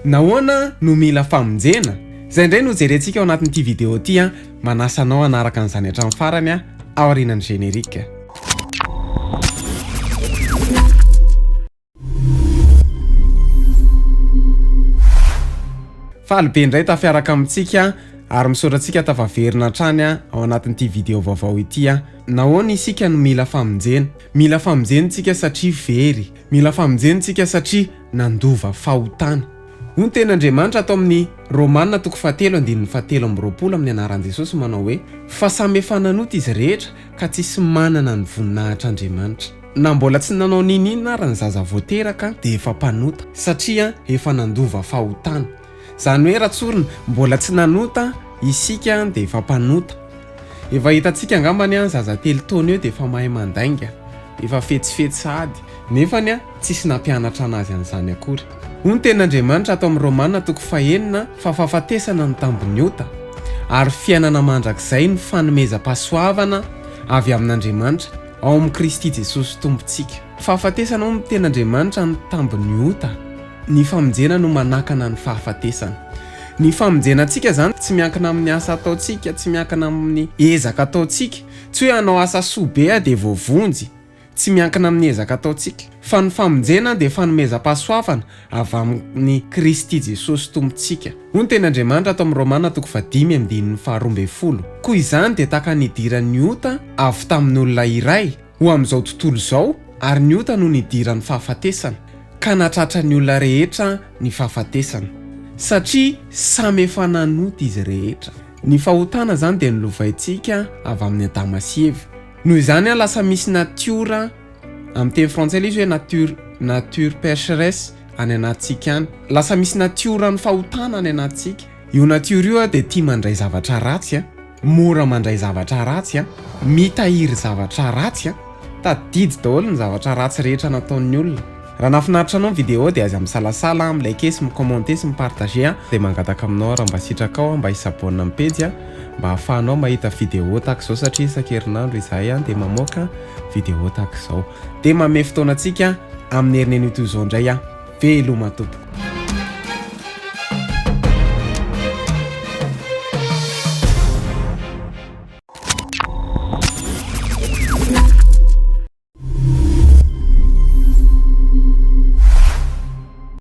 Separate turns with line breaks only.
nahoana no mila famonjena? Zay indray no jerentsika ao anatin'ity vidéo ity manasa anao hanaraka an'izany hatramin'ny farany ao aorianan'ny générique. Faly be indray tafiaraka amintsika ary misaotratsika tafaverina hatrany ao anatin'ity vidéo vaovao ity nahoana isika no mila famonjena? Mila famonjentsika satria very, mila famonjentsika satria nandova fahotana. Hoy ny ten'Andriamanitra atao amin'ny Romanina 7:7 amin'ny anaran'i Jesosy manao hoe fa samy efa nanota izy rehetra ka tsisy manana ny voninahitr'Andriamanitra. Na mbola tsy nanao ninina ary ny zaza voateraka dia efa mpanota satria efa nandova fahotana. Zany hoe ratsorina mbola tsy nanota isika dia efa mpanota. Efa hitantsika angambany zaza 3 taona eo dia efa mahay mandainga, efa fetsifetsy sady nefany tsisy nampianatra anazy an'izany akory. Hoy ny ten'Andriamanitra atao amin'ny Romanina 9 fa fahafatesana ny tambony ota ary fiainana mandrakizay ny fanomezam-pahasoavana avy amin'Andriamanitra ao amin'ny Kristy Jesosy tompontsika. Fahafatesana hoy ny ten'Andriamanitra ny tambony ota. Ny famonjena no manakana ny fahafatesana. Ny famonjenantsika zany tsy miankina amin'ny asa ataontsika, tsy miankina amin'ny ezaka ataontsika, tsy hoe hanao asa soabe dia voavonjy, tsy miankina amin'ny ezaka ataontsika, fa ny famonjena dia fanomezam-pahasoavana avy amin'ny Kristy Jesosy tompontsika. Hoy ny ten'Andriamanitra atao amin'ny Romanina 10:12. Koa izany dia tahaka nidiran'ny ota avy tamin'ny olona iray ho amin'izao tontolo izao ary ny ota no nidiran'ny fahafatesana ka natratra ny olona rehetra ny fahafatesana satria samy efa nanota izy rehetra. Ny fahotana zany dia nilovaintsika avy amin'ny Adama sy Eva. Noho izany lasa misy natiora amin'ny teny frantsay ilay izy hoe nature pécheresse any anatsika any. Lasa misy natiora ny fahotana any anatsika. Io natiora io dia tia mandray zavatra ratsy, mora mandray zavatra ratsy, mitahiry zavatra ratsy, tadidy daholo ny zavatra ratsy rehetra nataon'ny olona. Raha nafinaritra anao ny vidéo dia aza misalasala, milike sy micommente sy mipartage dia mangataka aminao raha mba sitraka ao mba hisabonina amin'ny page mba hahafahanao mahita vidéo tahaka izao satria isan-kerinandro izahay dia mamoaka vidéo tahaka izao. Dia manome fotoana antsika amin'ny herin'ny toy izao indray veloma tompoko.